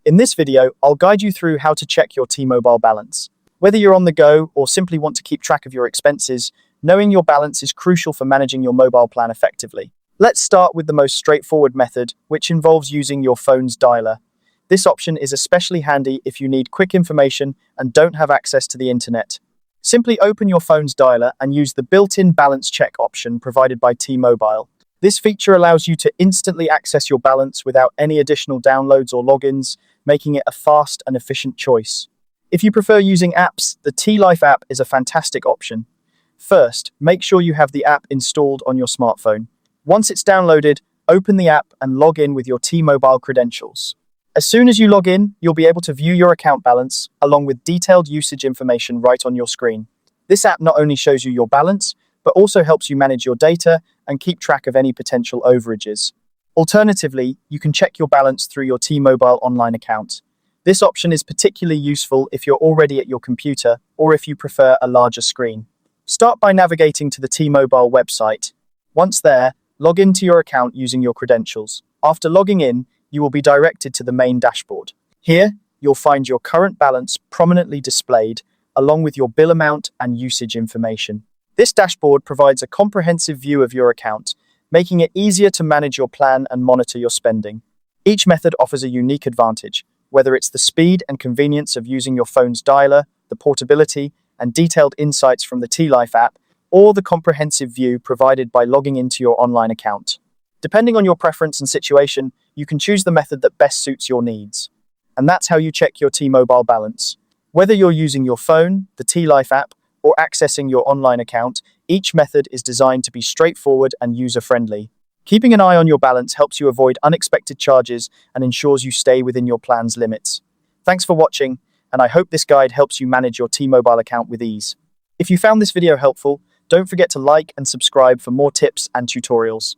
In this video, I'll guide you through how to check your T-Mobile balance. Whether you're on the go or simply want to keep track of your expenses, knowing your balance is crucial for managing your mobile plan effectively. Let's start with the most straightforward method, which involves using your phone's dialer. This option is especially handy if you need quick information and don't have access to the internet. Simply open your phone's dialer and use the built-in balance check option provided by T-Mobile. This feature allows you to instantly access your balance without any additional downloads or logins, making it a fast and efficient choice. If you prefer using apps, the T-Life app is a fantastic option. First, make sure you have the app installed on your smartphone. Once it's downloaded, open the app and log in with your T-Mobile credentials. As soon as you log in, you'll be able to view your account balance, along with detailed usage information right on your screen. This app not only shows you your balance, but also helps you manage your data and keep track of any potential overages. Alternatively, you can check your balance through your T-Mobile online account. This option is particularly useful if you're already at your computer or if you prefer a larger screen. Start by navigating to the T-Mobile website. Once there, log into your account using your credentials. After logging in, you will be directed to the main dashboard. Here, you'll find your current balance prominently displayed, along with your bill amount and usage information. This dashboard provides a comprehensive view of your account, making it easier to manage your plan and monitor your spending. Each method offers a unique advantage, whether it's the speed and convenience of using your phone's dialer, the portability and detailed insights from the T-Life app, or the comprehensive view provided by logging into your online account. Depending on your preference and situation, you can choose the method that best suits your needs. And that's how you check your T-Mobile balance. Whether you're using your phone, the T-Life app, or accessing your online account, each method is designed to be straightforward and user-friendly. Keeping an eye on your balance helps you avoid unexpected charges and ensures you stay within your plan's limits. Thanks for watching, and I hope this guide helps you manage your T-Mobile account with ease. If you found this video helpful, don't forget to like and subscribe for more tips and tutorials.